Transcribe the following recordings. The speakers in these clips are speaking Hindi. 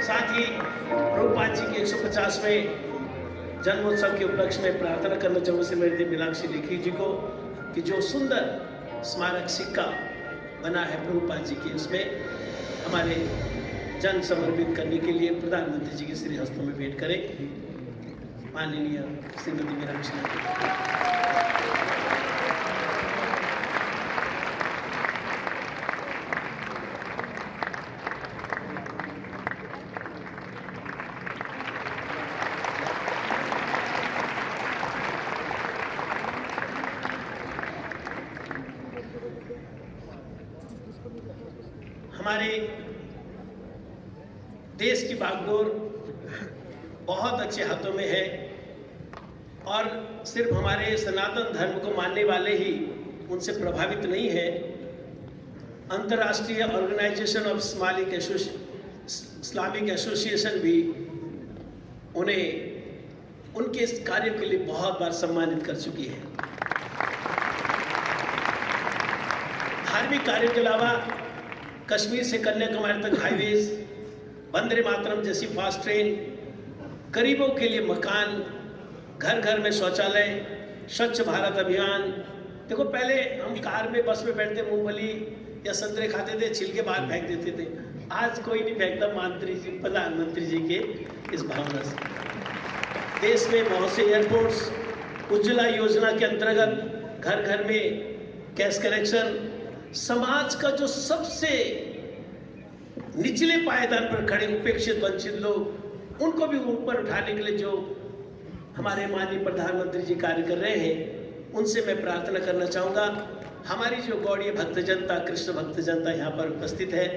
साथ ही प्रभुपाद जी के 150वें जन्मोत्सव के उपलक्ष्य में प्रार्थना करना चाहूँ श्रीमती मीनाक्षी लेखी जी को कि जो सुंदर स्मारक सिक्का बना है प्रभुपाद जी के, उसमें हमारे जन समर्पित करने के लिए प्रधानमंत्री जी के श्री हस्तों में भेंट करें। माननीय श्रीमती मीनाक्षी हमारे देश की बागडोर बहुत अच्छे हाथों में है और सिर्फ हमारे सनातन धर्म को मानने वाले ही उनसे प्रभावित नहीं है। अंतर्राष्ट्रीय ऑर्गेनाइजेशन ऑफ इस्लामिक एसोसिएशन भी उन्हें उनके इस कार्य के लिए बहुत बार सम्मानित कर चुकी है। धार्मिक कार्यों के अलावा कश्मीर से कन्याकुमारी तक हाईवेज, वंदे मातरम जैसी फास्ट ट्रेन, गरीबों के लिए मकान, घर घर में शौचालय, स्वच्छ भारत अभियान। देखो पहले हम कार में बस में बैठते मूंगफली या संतरे खाते थे, छिलके बाहर फेंक देते थे। आज कोई नहीं फेंकता प्रधानमंत्री जी के इस भावना से। देश में बहुत से एयरपोर्ट्स उज्ज्वला योजना के अंतर्गत घर घर में गैस कनेक्शन, समाज का जो सबसे निचले पायदान पर खड़े उपेक्षित वंचित लोग, उनको भी ऊपर उठाने के लिए जो हमारे माननीय प्रधानमंत्री जी कार्य कर रहे हैं, उनसे मैं प्रार्थना करना चाहूँगा हमारी जो गौड़ीय भक्त जनता, कृष्ण भक्त जनता यहाँ पर उपस्थित है,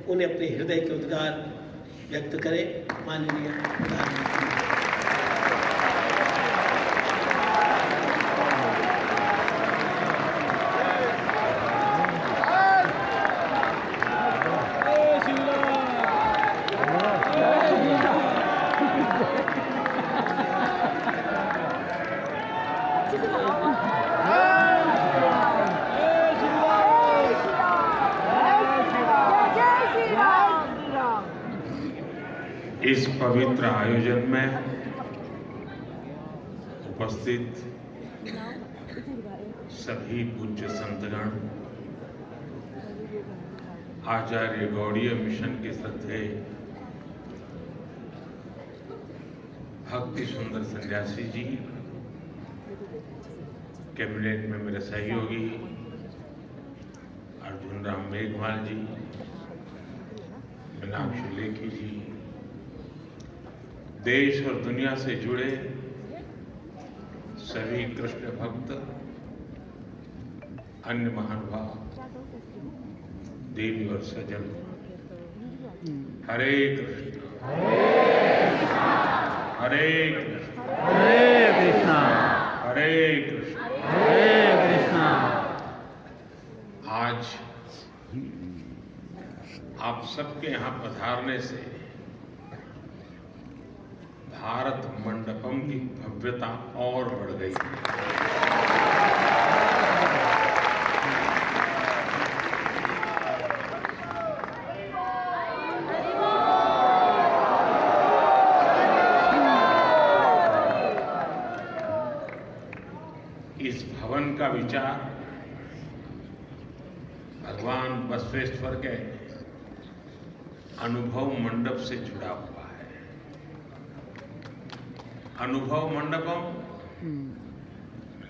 उन्हें अपने हृदय के उद्गार व्यक्त करें। माननीय प्रधानमंत्री इस पवित्र आयोजन में उपस्थित सभी पूज्य संतगण, आचार्य गौड़ीय मिशन के श्रद्धेय भक्ति सुंदर सन्यासी जी, कैबिनेट में मेरे सहयोगी अर्जुन राम मेघवाल जी, मीनाक्षी लेखी जी, देश और दुनिया से जुड़े सभी कृष्ण भक्त, अन्य महानुभाव, देवी और सज्जन, हरे कृष्ण हरे कृष्ण हरे कृष्णा हरे कृष्ण हरे कृष्णा। आज आप सबके यहाँ पधारने से भारत मंडपम की भव्यता और बढ़ गई है। इस भवन का विचार भगवान बसवेश्वर के अनुभव मंडप से जुड़ा हुआ है। अनुभव मंडपम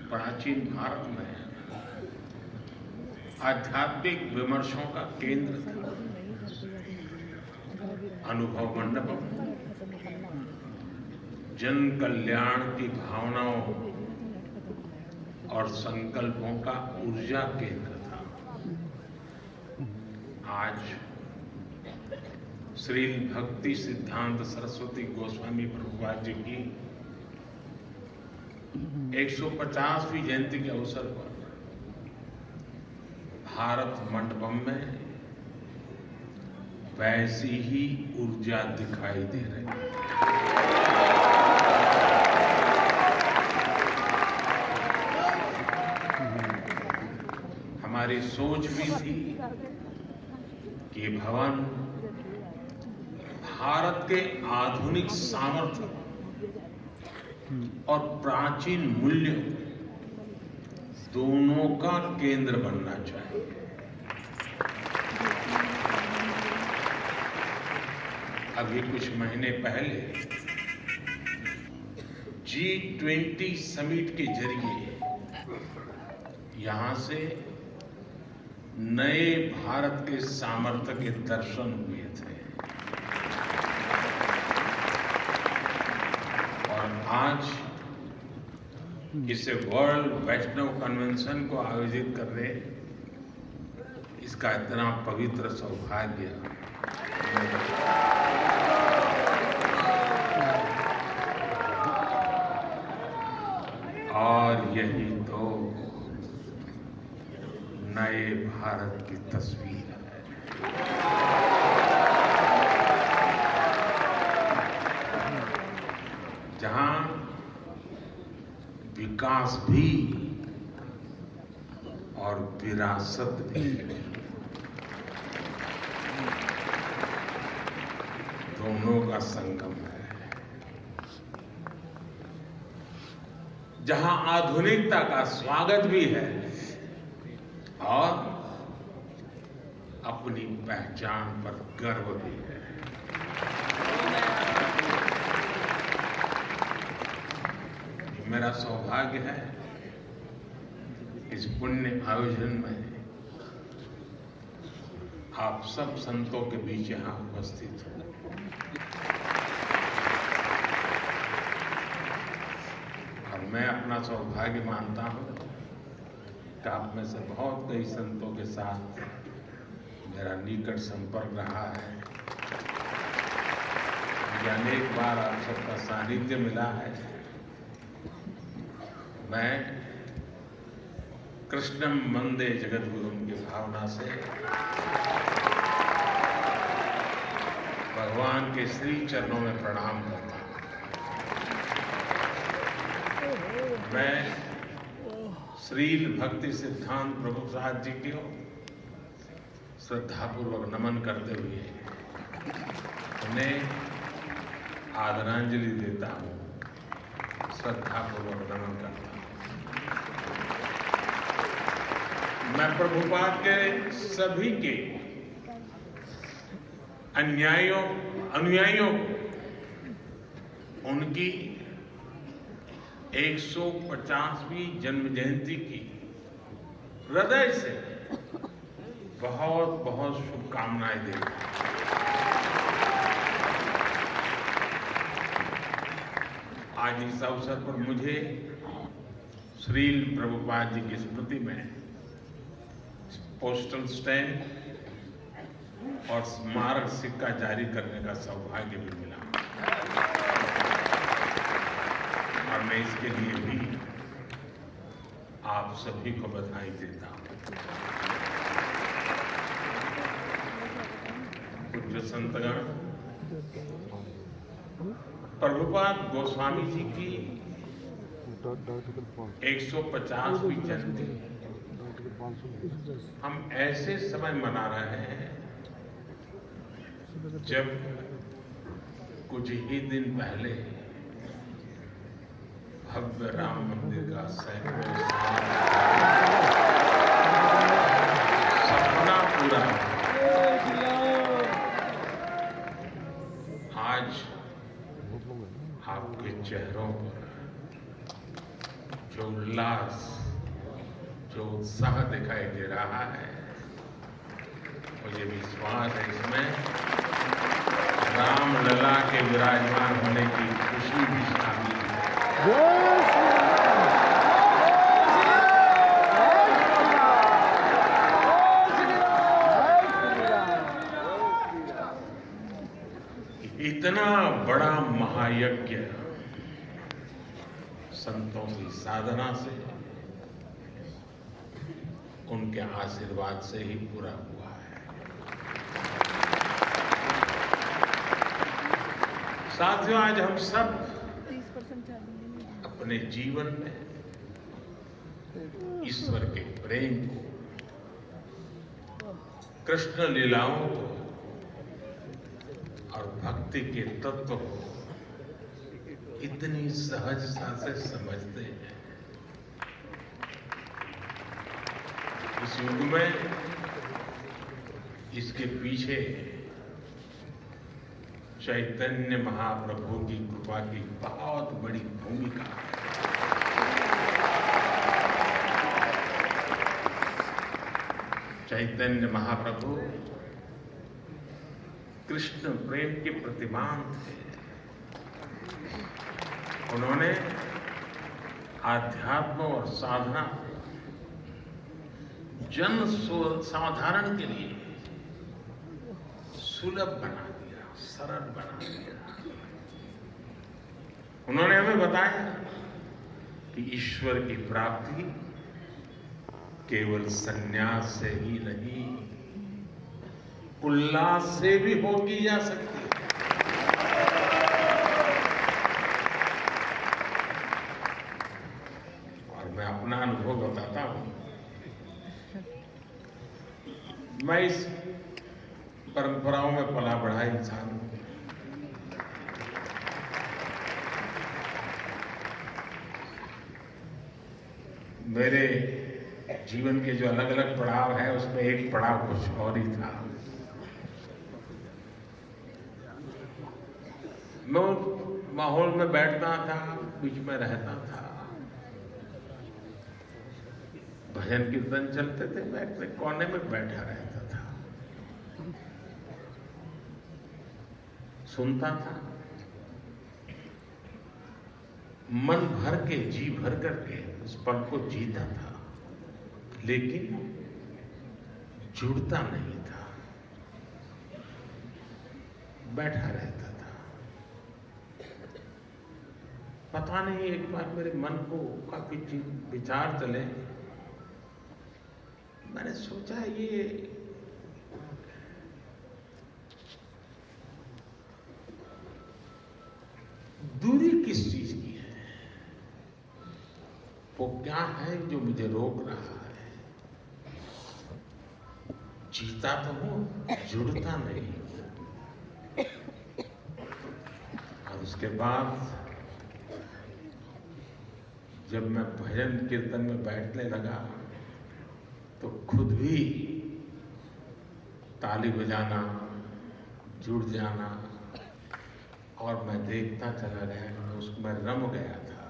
प्राचीन भारत में आध्यात्मिक विमर्शों का केंद्र था। अनुभव मंडपम जन कल्याण की भावनाओं और संकल्पों का ऊर्जा केंद्र था। आज श्री भक्ति सिद्धांत सरस्वती गोस्वामी प्रभुपाद जी की 150वीं जयंती के अवसर पर भारत मंडपम में वैसी ही ऊर्जा दिखाई दे रही है। हमारी सोच भी थी कि भवन भारत के आधुनिक सामर्थ्य और प्राचीन मूल्यों दोनों का केंद्र बनना चाहिए। अभी कुछ महीने पहले G20 समिट के जरिए यहां से नए भारत के सामर्थ्य के दर्शन हुए थे और आज इसे वर्ल्ड वैष्णव कन्वेंशन को आयोजित करने इसका इतना पवित्र सौभाग्य और यही तो नए भारत की तस्वीर है। जहां विकास भी और विरासत भी दोनों का संगम है। जहां आधुनिकता का स्वागत भी है और अपनी पहचान पर गर्व भी है। मेरा सौभाग्य है इस पुण्य आयोजन में आप सब संतों के बीच यहां उपस्थित हो। और मैं अपना सौभाग्य मानता हूं कि आप में से बहुत कई संतों के साथ मेरा निकट संपर्क रहा है। मुझे अनेक बार आप सबका सानिध्य मिला है। मैं कृष्णम वंदे जगद्गुरुम की भावना से भगवान के श्री चरणों में प्रणाम करता हूं। मैं श्रील भक्ति सिद्धांत प्रभु प्रसाद जी को श्रद्धापूर्वक नमन करते हुए उन्हें आदरांजलि देता हूं, श्रद्धापूर्वक नमन करता हूं। मैं प्रभुपाद के सभी के अनुयायियों को उनकी 150वीं जन्म जयंती की हृदय से बहुत बहुत शुभकामनाएं देता हूं। आज इस अवसर पर मुझे श्रील प्रभुपाद जी की स्मृति में पोस्टल स्टैम्प और स्मारक सिक्का जारी करने का सौभाग्य भी मिला और मैं इसके लिए भी आप सभी को बधाई देता हूं। पूज्य संतगण, प्रभुपाद गोस्वामी जी की 150वीं जयंती हम ऐसे समय मना रहे हैं जब कुछ ही दिन पहले भव्य राम मंदिर का सैकड़ों सपना पूरा। आज आपके चेहरों पर जो उल्लास, जो उत्साह दिखाई दे रहा है, मुझे विश्वास है इसमें रामलला के विराजमान होने की खुशी भी शामिल है। इतना बड़ा महायज्ञ संतों की साधना से, उनके आशीर्वाद से ही पूरा हुआ है। साथियों, आज हम सब अपने जीवन में ईश्वर के प्रेम को, कृष्ण लीलाओं को और भक्ति के तत्व को इतनी सहजता से समझते हैं। इस युग में इसके पीछे चैतन्य महाप्रभु की कृपा की बहुत बड़ी भूमिका है। चैतन्य महाप्रभु कृष्ण प्रेम के प्रतिमान थे। उन्होंने आध्यात्म और साधना जन साधारण के लिए सुलभ बना दिया, सरल बना दिया। उन्होंने हमें बताया कि ईश्वर की प्राप्ति केवल संन्यास से ही नहीं, उल्लास से भी होगी जा सकती है। और मैं अपना अनुभव बताता हूं। मैं इस परंपराओं में पला बढ़ा इंसान हूं। मेरे जीवन के जो अलग अलग पड़ाव है उसमें एक पड़ाव कुछ और ही था। मैं उस माहौल में बैठता था, बीच में रहता था, भजन कीर्तन चलते थे, मैं अपने कोने में बैठा रहता था, सुनता था, मन भर के, जी भर करके उस पल को जीता था, लेकिन जुड़ता नहीं था, बैठा रहता था। पता नहीं, एक बार मेरे मन को काफी विचार चले। मैंने सोचा ये दूरी किस चीज की है, वो क्या है जो मुझे रोक रहा है। जीता तो हूं, जुड़ता नहीं। और उसके बाद जब मैं भजन कीर्तन में बैठने लगा तो खुद भी ताली बजाना, जुड़ जाना, और मैं देखता चला गया, मैं उसमें रम गया था।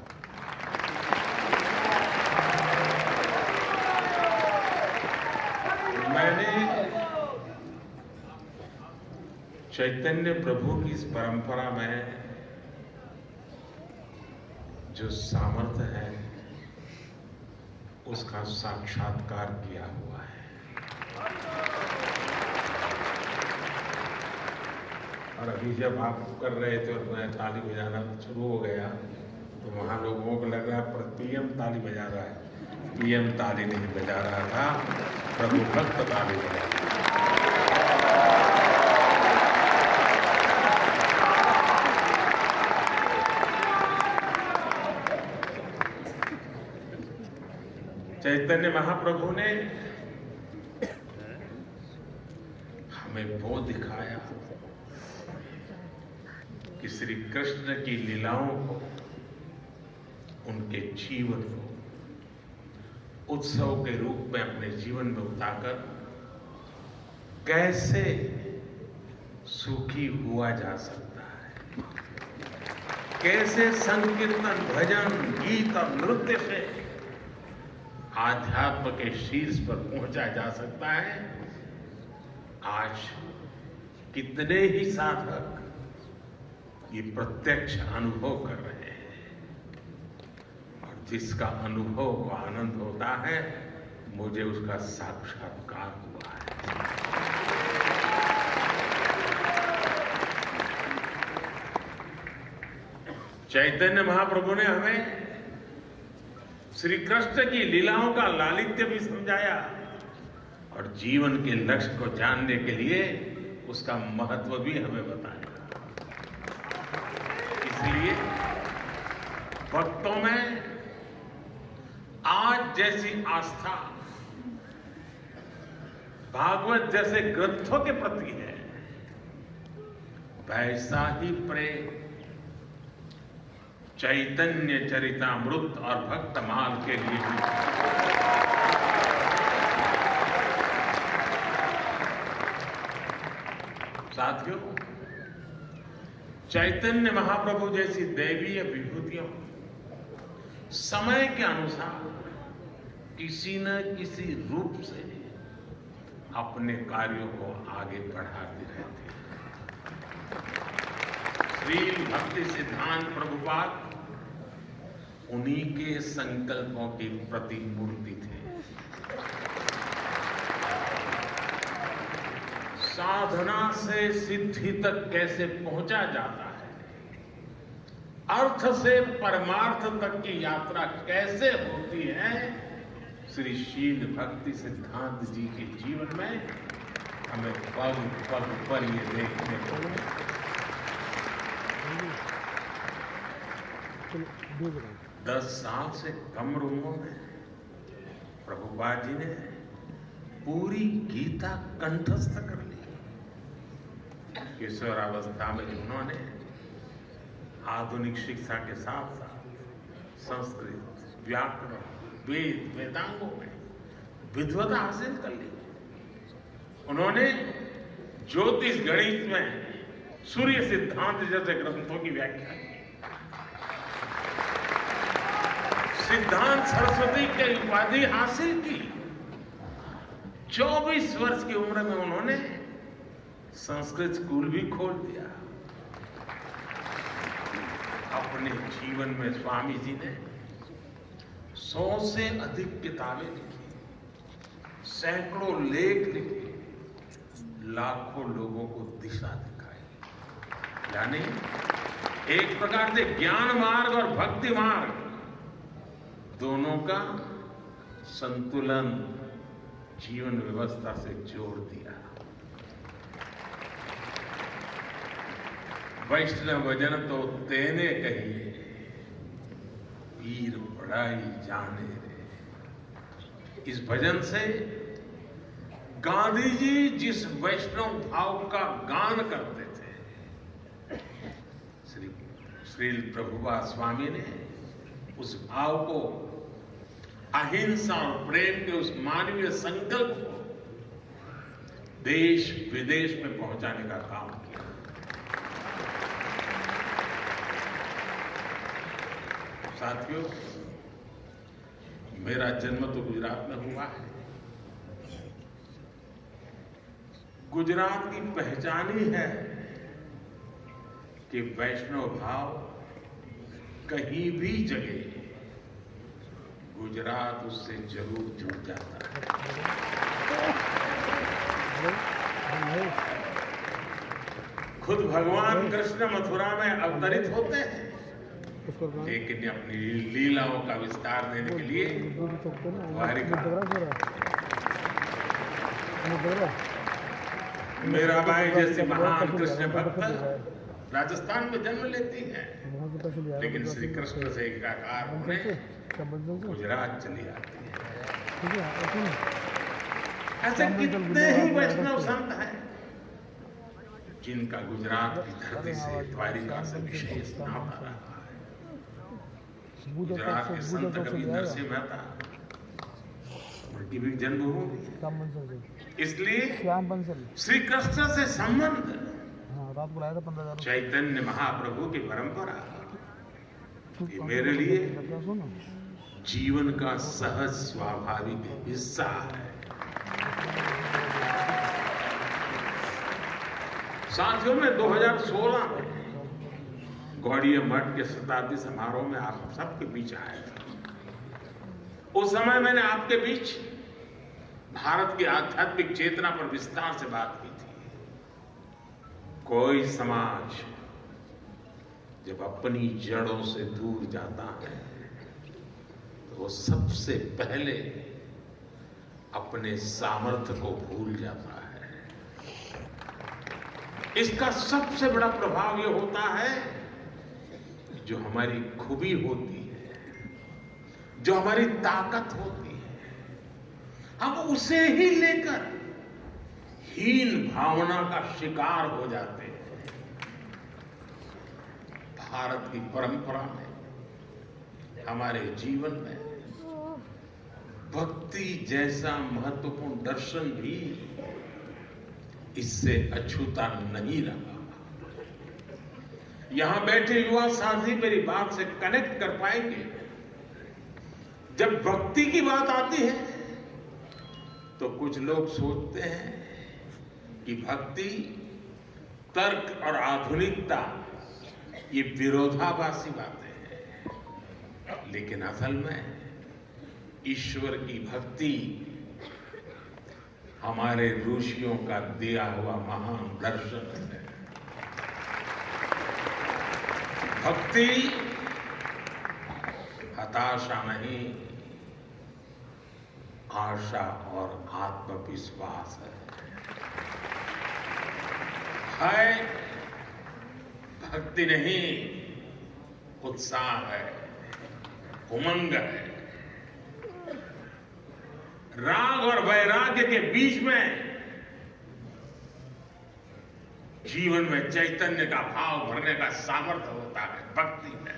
मैंने चैतन्य प्रभु की इस परंपरा में जो सामर्थ्य है उसका साक्षात्कार किया हुआ है। और अभी जब आप कर रहे थे और मैं ताली बजाना शुरू हो गया तो वहां लोगों को लग रहा है पीएम ताली बजा रहा है। पीएम ताली नहीं बजा रहा था, प्रभु भक्त ताली बजा रहा था। चैतन्य महाप्रभु ने हमें वो दिखाया कि श्री कृष्ण की लीलाओं को, उनके जीवन को उत्सव के रूप में अपने जीवन में उतारकर कैसे सुखी हुआ जा सकता है, कैसे संकीर्तन, भजन, गीत और नृत्य से आध्यात्म के शीर्ष पर पहुंचा जा सकता है। आज कितने ही साधक ये प्रत्यक्ष अनुभव कर रहे हैं, और जिसका अनुभव को आनंद होता है, मुझे उसका साक्षात्कार हुआ है। चैतन्य महाप्रभु ने हमें श्री कृष्ण की लीलाओं का लालित्य भी समझाया और जीवन के लक्ष्य को जानने के लिए उसका महत्व भी हमें बताया। इसलिए भक्तों में आज जैसी आस्था भागवत जैसे ग्रंथों के प्रति है, वैसा ही प्रेम चैतन्य चरितामृत और भक्तमाल के लिए भी साथियों, चैतन्य महाप्रभु जैसी दैवीय विभूतियों समय के अनुसार किसी न किसी रूप से अपने कार्यों को आगे बढ़ाते रहते हैं। श्री भक्ति सिद्धांत प्रभुपाद उन्हीं के संकल्पों की प्रतिमूर्ति थे। साधना से सिद्धि तक कैसे पहुंचा जाता है, अर्थ से परमार्थ तक की यात्रा कैसे होती है, श्री शील भक्ति सिद्धांत जी के जीवन में हमें पग पग पर ये देखने को मिलता है। 10 साल से कम उम्र में प्रभुपाद जी ने पूरी गीता कंठस्थ कर ली। किशोरावस्था में उन्होंने आधुनिक शिक्षा के साथ साथ संस्कृत, व्याकरण, वेद, वेदांगों में विद्वता हासिल कर ली। उन्होंने ज्योतिष गणित में सूर्य सिद्धांत जैसे ग्रंथों की व्याख्या की। सिद्धांत सरस्वती की उपाधि हासिल की। 24 वर्ष की उम्र में उन्होंने संस्कृत स्कूल भी खोल दिया। अपने जीवन में स्वामी जी ने 100 से अधिक किताबें लिखी, सैकड़ों लेख लिखे, लाखों लोगों को दिशा दिखाई। यानी एक प्रकार से ज्ञान मार्ग और भक्ति मार्ग दोनों का संतुलन जीवन व्यवस्था से जोड़ दिया। वैष्णव भजन तो तेने कहिए, पीर पढ़ाई जाने रे। इस भजन से गांधी जी जिस वैष्णव भाव का गान करते थे, श्री प्रभुपाद स्वामी ने उस भाव को, अहिंसा और प्रेम के उस मानवीय संकल्प को देश विदेश में पहुंचाने का काम किया। साथियों, मेरा जन्म तो गुजरात में हुआ है। गुजरात की पहचान ही है कि वैष्णव भाव कहीं भी जगे गुजरात उससे जरूर जुड़ जाता है। खुद भगवान कृष्ण मथुरा में अवतरित होते हैं, लेकिन अपनी लीलाओं का विस्तार देने के लिए मेरा भाई जैसे महान कृष्ण भक्त राजस्थान में जन्म लेती हैं, लेकिन श्री कृष्ण से एकाकार होने गुजरात चली आती है। ऐसे कितने ही वैष्णव संत हैं जिनका गुजरात की धरती से, द्वारिका से विशेष नाता रहा है। गुजरात के संत कबीर सिंह मेहता, उनकी भी जन्मभूमि है। इसलिए श्री कृष्ण से संबंध चैतन्य महाप्रभु की परंपरा ये मेरे लिए जीवन का सहज स्वाभाविक हिस्सा है। साथियों, में 2016 में गौड़ीय मठ के शताब्दी समारोह में आप सबके बीच आया था। उस समय मैंने आपके बीच भारत की आध्यात्मिक चेतना पर विस्तार से बात की थी। कोई समाज जब अपनी जड़ों से दूर जाता है तो वो सबसे पहले अपने सामर्थ्य को भूल जाता है। इसका सबसे बड़ा प्रभाव ये होता है, जो हमारी खूबी होती है, जो हमारी ताकत होती है, हम उसे ही लेकर हीन भावना का शिकार हो जाते हैं। भारत की परंपरा में, हमारे जीवन में भक्ति जैसा महत्वपूर्ण दर्शन भी इससे अछूता नहीं रहा। यहां बैठे युवा साथी मेरी बात से कनेक्ट कर पाएंगे। जब भक्ति की बात आती है तो कुछ लोग सोचते हैं कि भक्ति, तर्क और आधुनिकता ये विरोधाभासी बातें हैं, लेकिन असल में ईश्वर की भक्ति हमारे ऋषियों का दिया हुआ महान दर्शन है। भक्ति हताशा नहीं, आशा और आत्मविश्वास है। भक्ति नहीं, उत्साह है, उमंग है। राग और वैराग्य के बीच में जीवन में चैतन्य का भाव भरने का सामर्थ्य होता है भक्ति में।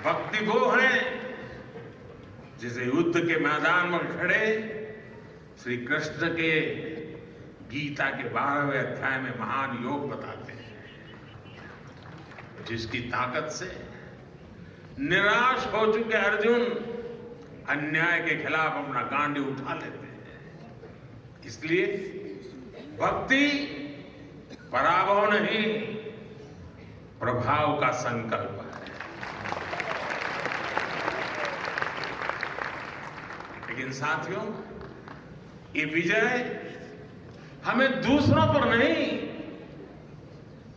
भक्ति वो है जिसे युद्ध के मैदान में खड़े श्री कृष्ण के गीता के 12वें अध्याय में महान योग बताते हैं, जिसकी ताकत से निराश हो चुके अर्जुन अन्याय के खिलाफ अपना गांडी उठा लेते हैं। इसलिए भक्ति पराभव नहीं, प्रभाव का संकल्प है। लेकिन साथियों, ये विजय हमें दूसरों पर नहीं,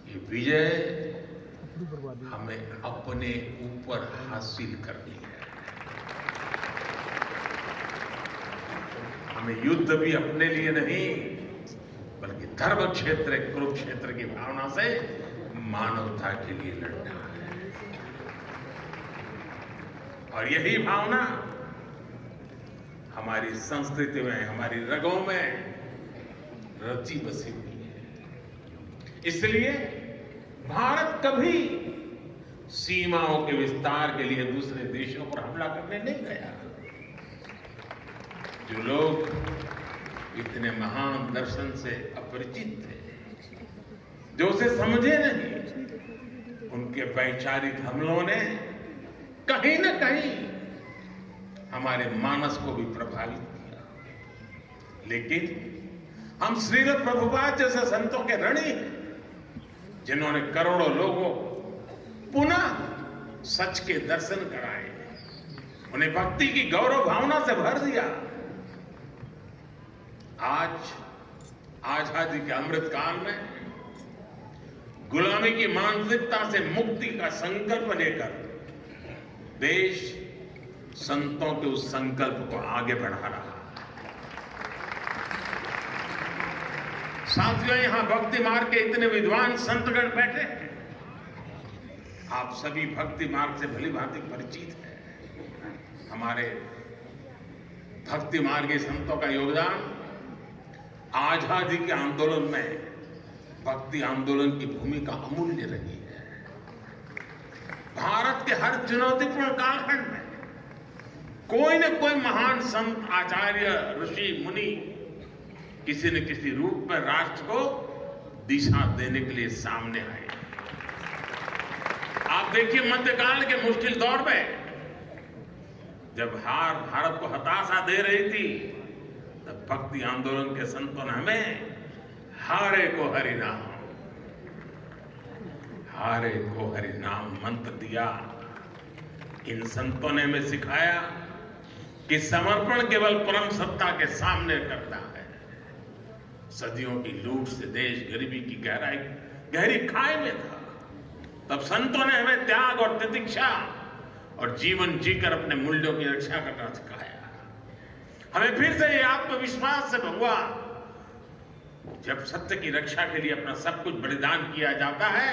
ये विजय हमें अपने ऊपर हासिल करनी है। हमें युद्ध भी अपने लिए नहीं, बल्कि धर्म क्षेत्र, कुरुक्षेत्र की भावना से मानवता के लिए लड़ना है। और यही भावना हमारी संस्कृति में, हमारी रगों में रची बसी हुई है। इसलिए भारत कभी सीमाओं के विस्तार के लिए दूसरे देशों पर हमला करने नहीं गया। जो लोग इतने महान दर्शन से अपरिचित थे, जो उसे समझे नहीं, उनके वैचारिक हमलों ने कहीं न कहीं हमारे मानस को भी प्रभावित किया। लेकिन हम श्रील प्रभुपाद जैसे संतों के ऋणी हैं, जिन्होंने करोड़ों लोगों को पुनः सच के दर्शन कराए, उन्हें भक्ति की गौरव भावना से भर दिया। आज आजादी के अमृत काल में गुलामी की मानसिकता से मुक्ति का संकल्प लेकर देश संतों के उस संकल्प को आगे बढ़ा रहा है। साथियों, यहां भक्ति मार्ग के इतने विद्वान संतगण बैठे हैं। आप सभी भक्ति मार्ग से भली भांति परिचित हैं। हमारे भक्ति मार्गी संतों का योगदान आजादी के आंदोलन में भक्ति आंदोलन की भूमिका अमूल्य रही है। भारत के हर चुनौतीपूर्ण कालखंड में कोई न कोई महान संत, आचार्य, ऋषि, मुनि किसी न किसी रूप में राष्ट्र को दिशा देने के लिए सामने आए। आप देखिए, मध्यकाल के मुश्किल दौर में जब हार भारत को हताशा दे रही थी, तब भक्ति आंदोलन के संतों ने हमें हारे को हरि नाम, हारे को हरि नाम मंत्र दिया। इन संतों ने हमें सिखाया कि समर्पण केवल परम सत्ता के सामने करना है। सदियों की लूट से देश गरीबी की गहरी खाई में था। तब संतों ने हमें त्याग और तितिक्षा और जीवन जीकर अपने मूल्यों की रक्षा करना सिखाया। हमें फिर से ये आत्मविश्वास से भगवा, जब सत्य की रक्षा के लिए अपना सब कुछ बलिदान किया जाता है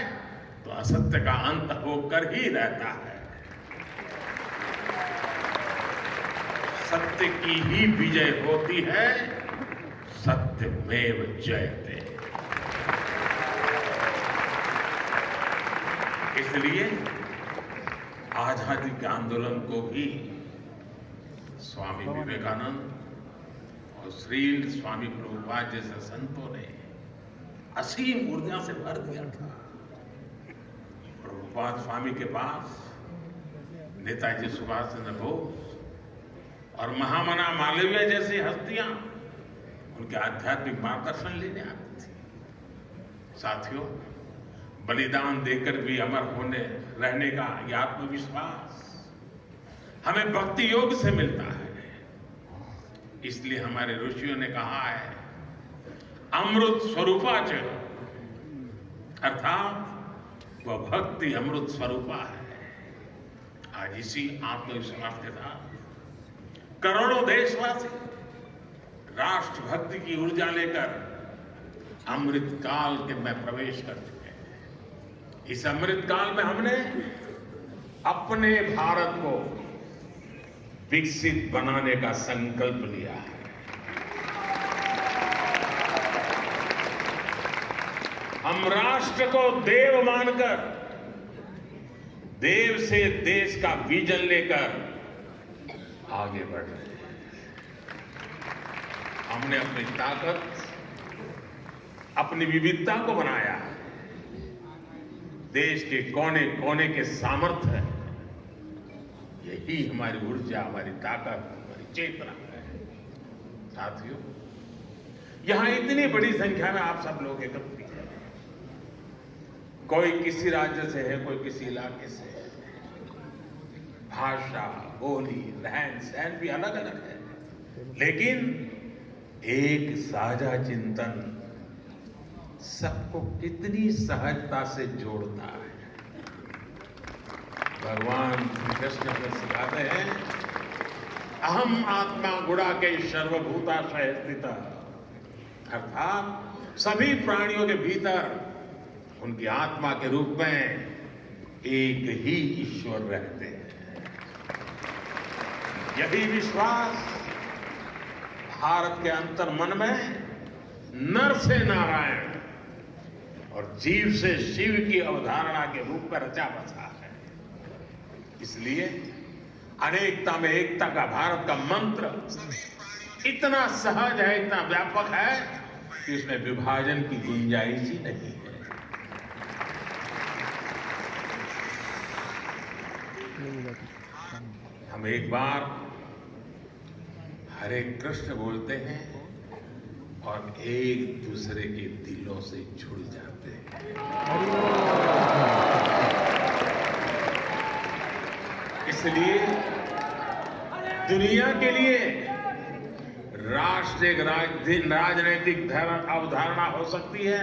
तो असत्य का अंत होकर ही रहता है। सत्य की ही विजय होती है, सत्यमेव जयते। इसलिए आजादी के आंदोलन को भी स्वामी विवेकानंद और श्री स्वामी प्रभुपाद जैसे संतों ने असीम ऊर्जा से भर दिया था। प्रभुपाद स्वामी के पास नेताजी सुभाष चंद्र बोस और महामना मालवीय जैसी हस्तियां उनके आध्यात्मिक मार्गदर्शन लेने आती थी। साथियों, बलिदान देकर भी अमर होने रहने का यह आत्मविश्वास हमें भक्ति योग से मिलता है। इसलिए हमारे ऋषियों ने कहा है, अमृत स्वरूपाच, अर्थात वह भक्ति अमृत स्वरूपा है। आज इसी आत्मविश्वास के साथ करोड़ों देशवासी राष्ट्र भक्ति की ऊर्जा लेकर अमृत काल के में प्रवेश कर चुके हैं। इस अमृत काल में हमने अपने भारत को विकसित बनाने का संकल्प लिया है। हम राष्ट्र को देव मानकर देव से देश का विजन लेकर आगे बढ़ रहे हैं। हमने अपनी ताकत, अपनी विविधता को बनाया है। देश के कोने कोने के सामर्थ्य, यही हमारी ऊर्जा, हमारी ताकत, हमारी चेतना है। साथियों, यहां इतनी बड़ी संख्या में आप सब लोग एकत्रित हैं। कोई किसी राज्य से है, कोई किसी इलाके से है। भाषा, बोली, रहन सहन भी अलग अलग है, लेकिन एक साझा चिंतन सबको कितनी सहजता से जोड़ता है। भगवान श्री कृष्ण को सिखाते हैं, अहम आत्मा गुणाके सर्वभूताशय स्थितः, अर्थात सभी प्राणियों के भीतर उनकी आत्मा के रूप में एक ही ईश्वर रहते हैं। यही विश्वास भारत के अंतर मन में नर से नारायण और जीव से शिव की अवधारणा के रूप में रचा बसा है। इसलिए अनेकता में एकता का भारत का मंत्र इतना सहज है, इतना व्यापक है कि इसमें विभाजन की गुंजाइश ही नहीं है। हम एक बार हरे कृष्ण बोलते हैं और एक दूसरे के दिलों से जुड़ जाते हैं। इसलिए दुनिया के लिए राष्ट्र एक राजनैतिक अवधारणा हो सकती है,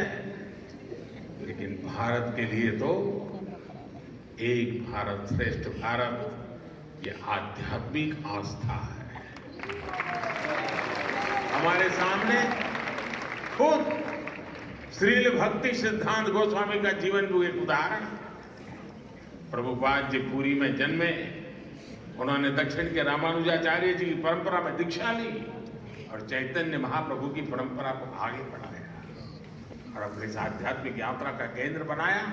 लेकिन भारत के लिए तो एक भारत श्रेष्ठ भारत ये आध्यात्मिक आस्था है। हमारे सामने खुद श्रील भक्ति सिद्धांत गोस्वामी का जीवन भी एक उदाहरण। प्रभुपाद जी पुरी में जन्मे, उन्होंने दक्षिण के रामानुजाचार्य जी की परंपरा में दीक्षा ली और चैतन्य महाप्रभु की परंपरा को आगे बढ़ाया और अपनी इस आध्यात्मिक यात्रा का केंद्र बनाया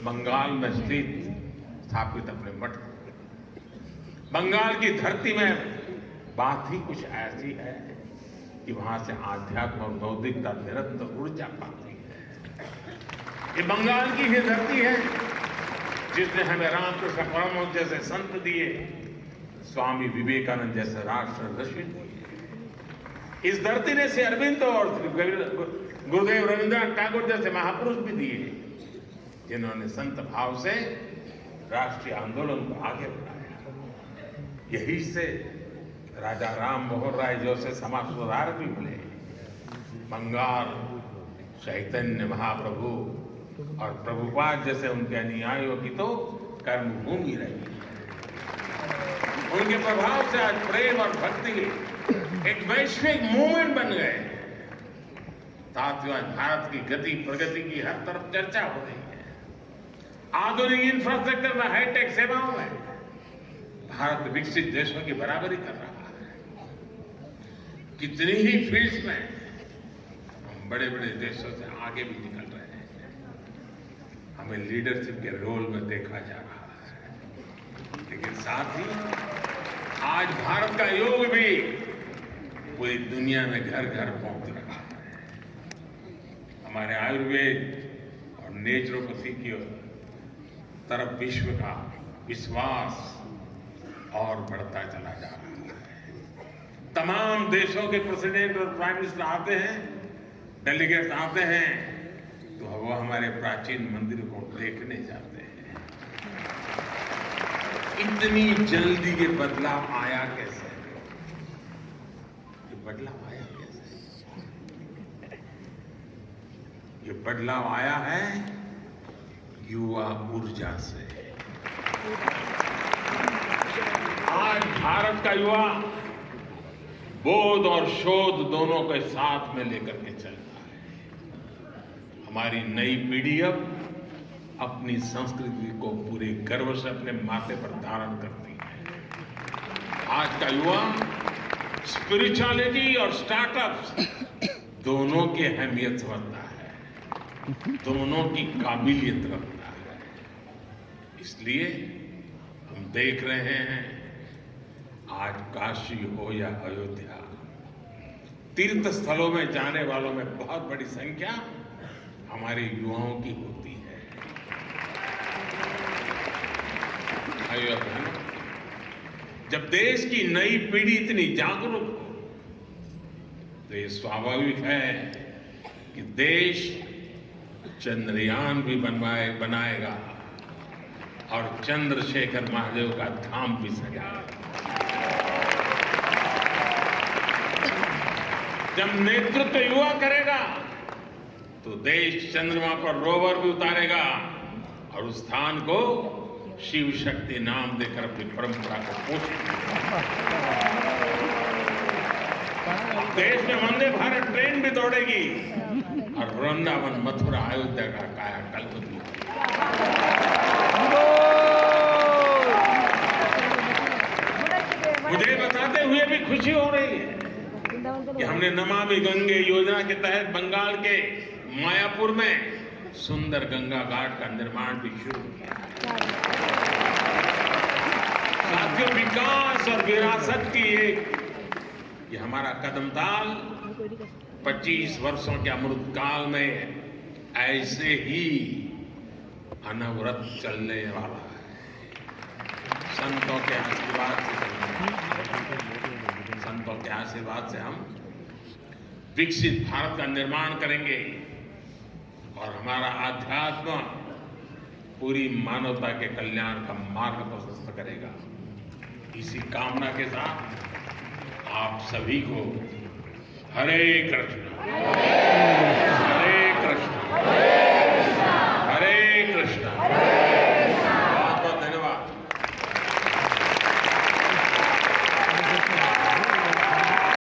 बंगाल में स्थापित अपने मठ। बंगाल की धरती में बात ही कुछ ऐसी है कि वहां से आध्यात्म और बौद्धिकता निरंतर ऊर्जा पाती है। ये बंगाल की ही धरती है जिसने हमें रामकृष्ण परमहंस जैसे संत दिए, स्वामी विवेकानंद जैसे राष्ट्र ऋषि दिए। इस धरती ने श्री अरविंद और गुरुदेव रविंद्रनाथ टैगोर जैसे महापुरुष भी दिए, जिन्होंने संत भाव से राष्ट्रीय आंदोलन को आगे बढ़ाया। यही से राजा राम मोहन राय जैसे समाज सुधारक भी मिले। बंगाल चैतन्य महाप्रभु और प्रभुपाद जैसे उनके अनुयायियों की तो कर्मभूमि रही। उनके प्रभाव से आज प्रेम और भक्ति एक वैश्विक मूवमेंट बन गए। साथियों, आज भारत की गति प्रगति की हर तरफ चर्चा हो रही है। आधुनिक इंफ्रास्ट्रक्चर में, हाईटेक सेवाओं में भारत विकसित देशों की बराबरी कर रहा है। कितनी ही फील्ड्स में हम बड़े बड़े देशों से आगे भी निकल रहे हैं। हमें लीडरशिप के रोल में देखा जा रहा है। लेकिन साथ ही आज भारत का योग भी पूरी दुनिया में घर घर पहुंच रहा है। हमारे आयुर्वेद और नेचुरोपैथी की तरफ विश्व का विश्वास और बढ़ता चला जा रहा है। तमाम देशों के प्रेसिडेंट और प्राइम मिनिस्टर आते हैं, डेलीगेट्स आते हैं, तो वो हमारे प्राचीन मंदिर को देखने जाते हैं। इतनी जल्दी ये बदलाव आया कैसे? ये बदलाव आया कैसे? ये बदलाव आया है युवा ऊर्जा से। आज भारत का युवा बोध और शोध दोनों के साथ में लेकर के चलता है। हमारी नई पीढ़ी अब अपनी संस्कृति को पूरे गर्व से अपने माथे पर धारण करती है। आज का युवा स्पिरिचुअलिटी और स्टार्टअप्स दोनों की अहमियत समझता है, दोनों की काबिलियत रखता है। इसलिए हम देख रहे हैं आज काशी हो या अयोध्या, तीर्थ स्थलों में जाने वालों में बहुत बड़ी संख्या हमारे युवाओं की होती है। भाइयों बहनों, जब देश की नई पीढ़ी इतनी जागरूक हो तो ये स्वाभाविक है कि देश चंद्रयान भी बनाएगा और चंद्रशेखर महादेव का धाम भी सजाएगा। जब नेतृत्व युवा करेगा तो देश चंद्रमा पर रोवर भी उतारेगा और उस स्थान को शिव शक्ति नाम देकर अपनी परंपरा को पोषेगा। देश में वंदे भारत ट्रेन भी दौड़ेगी और वृंदावन, मथुरा, अयोध्या का कायाकल्प भी होगा। मुझे बताते हुए भी खुशी हो रही है कि हमने नमामि गंगे योजना के तहत बंगाल के मायापुर में सुंदर गंगा घाट का निर्माण भी शुरू किया। साथियों, विकास और विरासत की ये हमारा कदमताल 25 वर्षों के अमृत काल में ऐसे ही अनवरत चलने वाला है। संतों के आशीर्वाद से हम विकसित भारत का निर्माण करेंगे और हमारा अध्यात्म पूरी मानवता के कल्याण का मार्ग प्रशस्त करेगा। इसी कामना के साथ आप सभी को हरे कृष्ण।